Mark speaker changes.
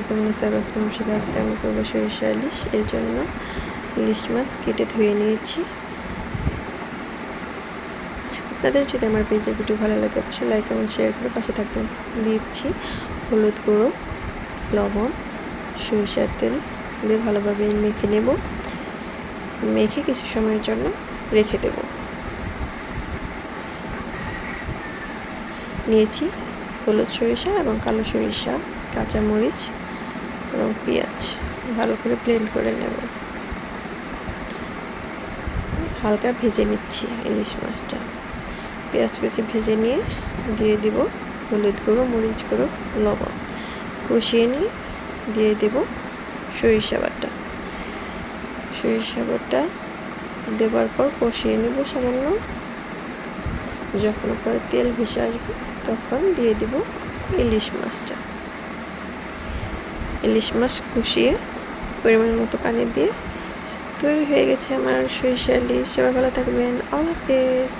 Speaker 1: কেমন আছে? আসসালামু আলাইকুম। আজকে আমি করবো সরিষা ইলিশ। এর জন্য ইলিশ মাছ কেটে ধুয়ে নিয়েছি। আপনাদের যদি আমার পেজের ভিডিও ভালো লাগে অবশ্যই লাইক এবং শেয়ার করে পাশে থাকবেন। দিচ্ছি হলুদ গুঁড়ো, লবণ, সরিষার তেল দিয়ে ভালোভাবে মেখে নেব। মেখে কিছু সময়ের জন্য রেখে দেব। নিয়েছি হলুদ সরিষা এবং কালো সরিষা, কাঁচামরিচ এবং পেঁয়াজ। ভালো করে ব্লেন্ড করে নেব। হালকা ভেজে নিচ্ছি ইলিশ মাছটা। পেঁয়াজ কুচি ভেজে নিয়ে দিয়ে দিব হলুদ গুঁড়ো, মরিচ গুঁড়ো, লবণ। কষিয়ে নিয়ে দিয়ে দেব সরিষা বাটা। সরিষা বাটা দেওয়ার পর কষিয়ে নেব সামান্য। যখন পরে তেল ভেসে আসবে তখন দিয়ে দিব ইলিশ মাছটা। ইলিশ মাছ কষিয়ে পরিমাণ মতো পানি দিয়ে তৈরি হয়ে গেছে আমার সরিষা ইলিশ। সবাই ভালো থাকবেন। আল্লাহ হাফেজ।